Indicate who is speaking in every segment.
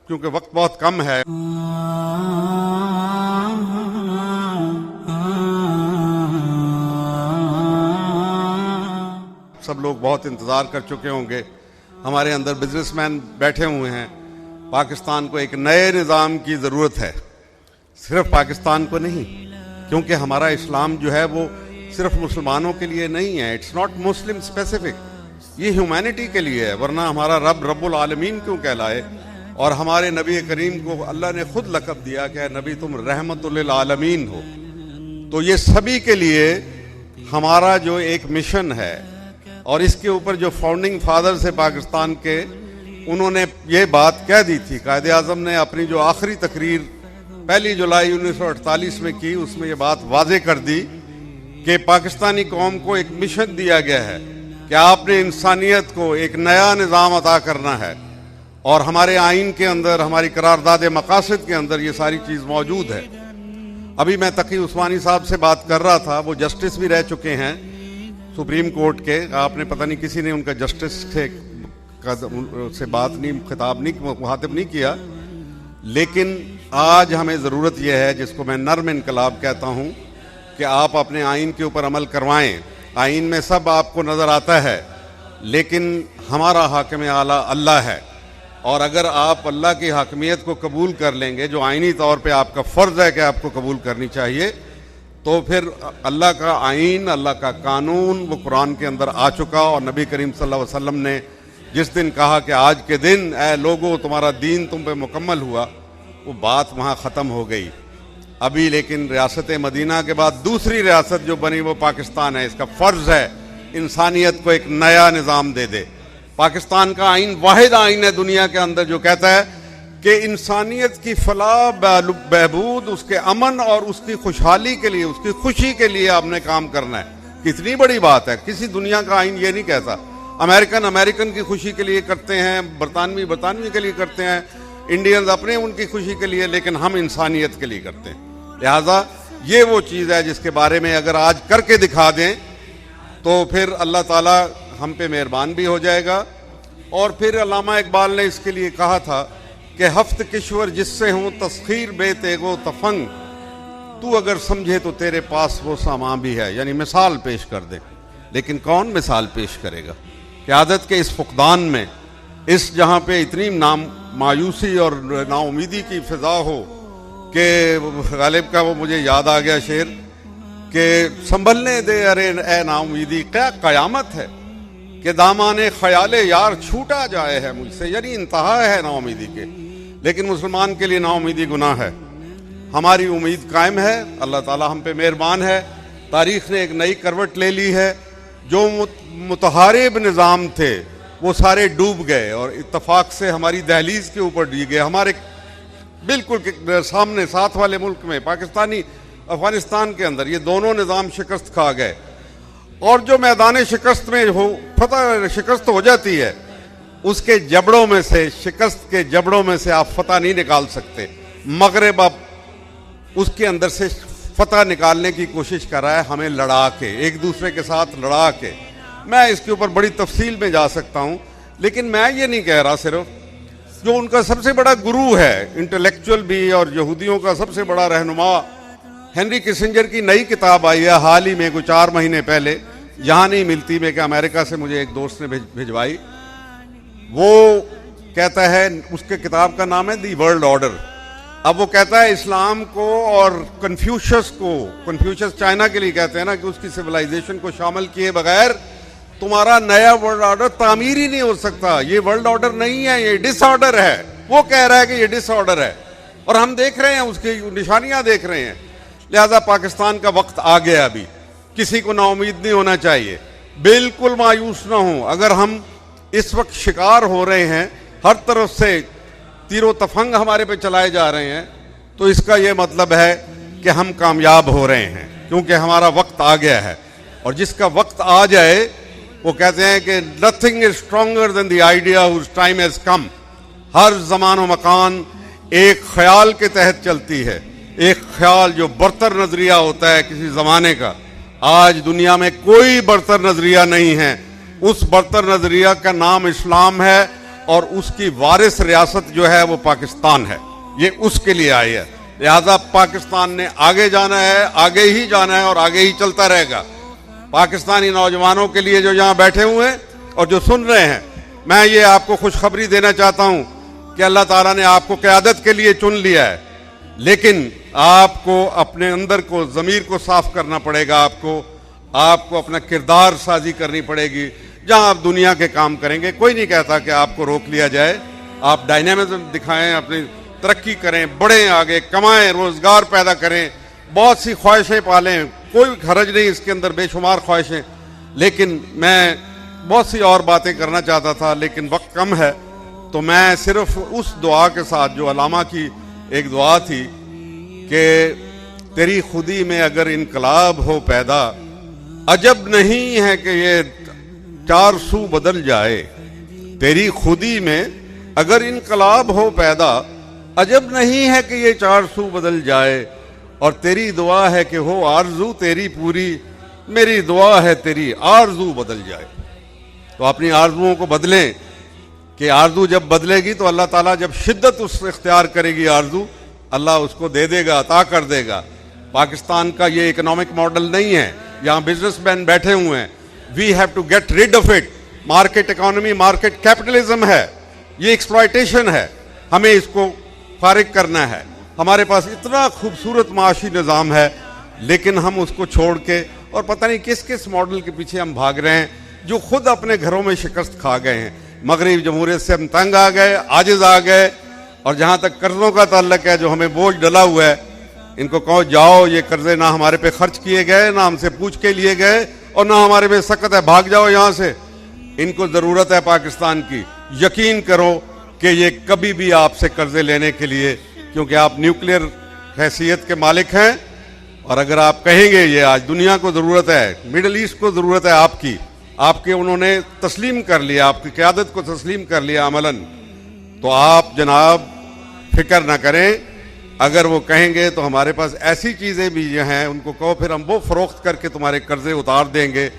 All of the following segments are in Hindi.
Speaker 1: क्योंकि वक्त बहुत कम है। सब लोग बहुत इंतज़ार कर चुके होंगे। हमारे अंदर बिजनेसमैन बैठे हुए हैं। पाकिस्तान को एक नए निज़ाम की ज़रूरत है, सिर्फ पाकिस्तान को नहीं, क्योंकि हमारा इस्लाम जो है वो सिर्फ मुसलमानों के लिए नहीं है। इट्स नॉट मुस्लिम स्पेसिफिक, ये ह्यूमैनिटी के लिए है। वरना हमारा रब रब्बुल आलमीन क्यों कहलाए? और हमारे नबी करीम को अल्लाह ने खुद लक़ब दिया कि नबी तुम रहमतुल आलमीन हो। तो ये सभी के लिए हमारा जो एक मिशन है, और इसके ऊपर जो फाउंडिंग फादर्स है पाकिस्तान के, उन्होंने ये बात कह दी थी। कायदे आज़म ने अपनी जो आखिरी तकरीर 1 जुलाई 1948 में की, उसमें ये बात वाजे कर दी कि पाकिस्तानी कौम को एक मिशन दिया गया है कि आपने इंसानियत को एक नया निज़ाम अता करना है। और हमारे आइन के अंदर, हमारी करारदाद मकासद के अंदर ये सारी चीज़ मौजूद है। अभी मैं तकी उस्मानी साहब से बात कर रहा था, वो जस्टिस भी रह चुके हैं सुप्रीम कोर्ट के। आपने पता नहीं किसी ने उनका जस्टिस से बात नहीं, खिताब नहीं, मुखातिब नहीं किया। लेकिन आज हमें ज़रूरत यह है, जिसको मैं नर्म इनकलाब कहता हूँ, कि आप अपने आइन के ऊपर अमल करवाएं। आइन में सब आपको नज़र आता है, लेकिन हमारा हाकिम आला अल्लाह है। और अगर आप अल्लाह की हाकिमियत को कबूल कर लेंगे, जो आइनी तौर पे आपका फ़र्ज़ है कि आपको कबूल करनी चाहिए, तो फिर अल्लाह का आइन, अल्लाह का कानून वो कुरान के अंदर आ चुका। और नबी करीम सल्लल्लाहु अलैहि वसल्लम ने जिस दिन कहा कि आज के दिन ऐ लोगों तुम्हारा दीन तुम पे मुकम्मल हुआ, वो बात वहाँ ख़त्म हो गई। अभी लेकिन रियासत मदीना के बाद दूसरी रियासत जो बनी वो पाकिस्तान है। इसका फ़र्ज़ है इंसानियत को एक नया निज़ाम दे दे। पाकिस्तान का आइन वाहिद आइन है दुनिया के अंदर जो कहता है कि इंसानियत की फलाह बहबूद, उसके अमन और उसकी खुशहाली के लिए, उसकी खुशी के लिए आपने काम करना है। कितनी बड़ी बात है। किसी दुनिया का आइन ये नहीं कहता। अमेरिकन की खुशी के लिए करते हैं, बरतानवी के लिए करते हैं, इंडियंस अपने उनकी खुशी के लिए, लेकिन हम इंसानियत के लिए करते हैं। लिहाजा ये वो चीज़ है जिसके बारे में अगर आज करके दिखा दें तो फिर अल्लाह ताला हम पे मेहरबान भी हो जाएगा। और फिर अल्लामा इकबाल ने इसके लिए कहा था कि हफ्त किश्वर जिससे हूँ तस्खीर बे तेगो तफंग, तू अगर समझे तो तेरे पास वो सामान भी है। यानी मिसाल पेश कर दे, लेकिन कौन मिसाल पेश करेगा? क़यादत के इस फुकदान में, इस जहाँ पे इतनी मायूसी और नाउमीदी की फ़िज़ा हो कि गालिब का वो मुझे याद आ गया शेर कि संभलने दे अरे ए नाउमीदी, क्या क़यामत है कि दामाने ख़याले यार छूटा जाए है मुझसे। यानी इंतहा है नाउमीदी के। लेकिन मुसलमान के लिए नाउमीदी गुनाह है। हमारी उम्मीद कायम है। अल्लाह ताला हम पे मेहरबान है। तारीख़ ने एक नई करवट ले ली है। जो मुतहारिब निज़ाम थे वो सारे डूब गए और इत्तफाक से हमारी दहलीज के ऊपर डी गए। हमारे बिल्कुल सामने साथ वाले मुल्क में, पाकिस्तानी अफगानिस्तान के अंदर, ये दोनों निज़ाम शिकस्त खा गए। और जो मैदान शिकस्त में शिकस्त हो जाती है, उसके जबड़ों में से, शिकस्त के जबड़ों में से आप फतह नहीं निकाल सकते। मगरिब अब उसके अंदर से फतह निकालने की कोशिश कर रहा है, हमें लड़ा के, एक दूसरे के साथ लड़ा के। मैं इसके ऊपर बड़ी तफसील में जा सकता हूँ, लेकिन मैं ये नहीं कह रहा। सिर्फ जो उनका सबसे बड़ा गुरु है, इंटेलेक्चुअल भी और यहूदियों का सबसे बड़ा रहनुमा, हेनरी किसिंजर की नई किताब आई है हाल ही में, कुछ 4 महीने पहले, यहाँ नहीं मिलती, मैं कि अमेरिका से मुझे एक दोस्त ने भिजवाई। वो कहता है, उसके किताब का नाम है दी वर्ल्ड ऑर्डर। अब वो कहता है इस्लाम को और कन्फ्यूशस चाइना के लिए कहते हैं ना, कि उसकी सिविलाइजेशन को शामिल किए बगैर तुम्हारा नया वर्ल्ड ऑर्डर तामीर ही नहीं हो सकता। ये वर्ल्ड ऑर्डर नहीं है, ये डिसऑर्डर है। वो कह रहा है कि ये डिसऑर्डर है, और हम देख रहे हैं, उसकी निशानियां देख रहे हैं। लिहाजा पाकिस्तान का वक्त आ गया। अभी किसी को नाउमीद नहीं होना चाहिए, बिल्कुल मायूस ना हो। अगर हम इस वक्त शिकार हो रहे हैं, हर तरफ से तीरो तफंग हमारे पे चलाए जा रहे हैं, तो इसका यह मतलब है कि हम कामयाब हो रहे हैं, क्योंकि हमारा वक्त आ गया है। और जिसका वक्त आ जाए, वो कहते हैं कि nothing is stronger than the idea whose time has come. हर जमान व मकान एक ख्याल के तहत चलती है, एक ख्याल जो बरतर नजरिया होता है किसी जमाने का। आज दुनिया में कोई बरतर नजरिया नहीं है। उस बरतर नजरिया का नाम इस्लाम है, और उसकी वारिस रियासत जो है वो पाकिस्तान है, ये उसके लिए आई है। लिहाजा पाकिस्तान ने आगे जाना है, आगे ही जाना है और आगे ही चलता रहेगा। पाकिस्तानी नौजवानों के लिए जो यहाँ बैठे हुए हैं और जो सुन रहे हैं, मैं ये आपको खुशखबरी देना चाहता हूँ कि अल्लाह ताला ने आपको क़यादत के लिए चुन लिया है, लेकिन आपको अपने अंदर को, ज़मीर को साफ करना पड़ेगा। आपको अपना किरदार साजी करनी पड़ेगी। जहां आप दुनिया के काम करेंगे, कोई नहीं कहता कि आपको रोक लिया जाए। आप डायनामिज्म दिखाएं, अपनी तरक्की करें, बढ़ें, आगे कमाएं, रोजगार पैदा करें, बहुत सी ख्वाहिशें पालें, कोई हरज नहीं इसके अंदर, बेशुमार ख्वाहिशें। लेकिन मैं बहुत सी और बातें करना चाहता था, लेकिन वक्त कम है, तो मैं सिर्फ उस दुआ के साथ, जो अलामा की एक दुआ थी कि तेरी खुदी में अगर इनकलाब हो पैदा, अजब नहीं है कि ये चार सू बदल जाए। तेरी खुदी में अगर इनकलाब हो पैदा, अजब नहीं है कि ये चार सू बदल जाए। और तेरी दुआ है कि हो आरजू तेरी पूरी, मेरी दुआ है तेरी आरजू बदल जाए। तो अपनी आरजुओं को बदलें, कि आरजू जब बदलेगी तो अल्लाह ताला जब शिद्दत उस इख्तियार करेगी आरजू, अल्लाह उसको दे देगा, अता कर देगा। पाकिस्तान का ये इकोनॉमिक मॉडल नहीं है, यहाँ बिजनेसमैन बैठे हुए हैं। We have to get rid of it. Market economy, market capitalism है, ये एक्सप्लॉयटेशन है, हमें इसको फारिग करना है। हमारे पास इतना खूबसूरत माशी निज़ाम है, लेकिन हम उसको छोड़ के और पता नहीं किस किस मॉडल के पीछे हम भाग रहे हैं, जो खुद अपने घरों में शिकस्त खा गए हैं। मगरबी जमहूरियत से हम तंग आ गए, आजिज आ गए। और जहाँ तक कर्जों का ताल्लुक है, जो हमें बोझ डला हुआ है, इनको कहो जाओ, ये कर्जे ना हमारे पे खर्च किए गए, ना हमसे पूछ के लिए गए, और ना हमारे पे सख्त है, भाग जाओ यहाँ से। इनको ज़रूरत है पाकिस्तान की। यकीन करो कि ये कभी भी आपसे कर्जे लेने के लिए, क्योंकि आप न्यूक्लियर हैसियत के मालिक हैं, और अगर आप कहेंगे ये आज दुनिया को ज़रूरत है, मिडल ईस्ट को ज़रूरत है आपके उन्होंने तस्लीम कर लिया, आपकी क़यादत को तस्लीम कर लिया अमलन, तो आप जनाब फिक्र ना करें। अगर वो कहेंगे तो हमारे पास ऐसी चीज़ें भी जो हैं, उनको कहो फिर हम वो फ़रोख्त करके तुम्हारे कर्जे उतार देंगे,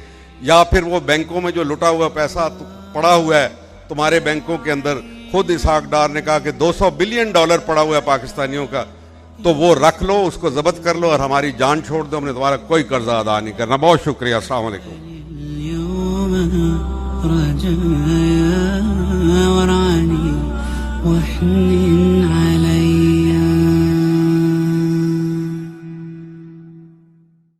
Speaker 1: या फिर वो बैंकों में जो लुटा हुआ पैसा पड़ा हुआ है तुम्हारे बैंकों के अंदर, खुद इसहाक डार ने कहा कि $200 बिलियन पड़ा हुआ है पाकिस्तानियों का, तो वो रख लो, उसको जब्त कर लो और हमारी जान छोड़ दो, हमने तुम्हारा कोई कर्जा अदा नहीं करना। बहुत शुक्रिया। अस्सलाम वालेकुम।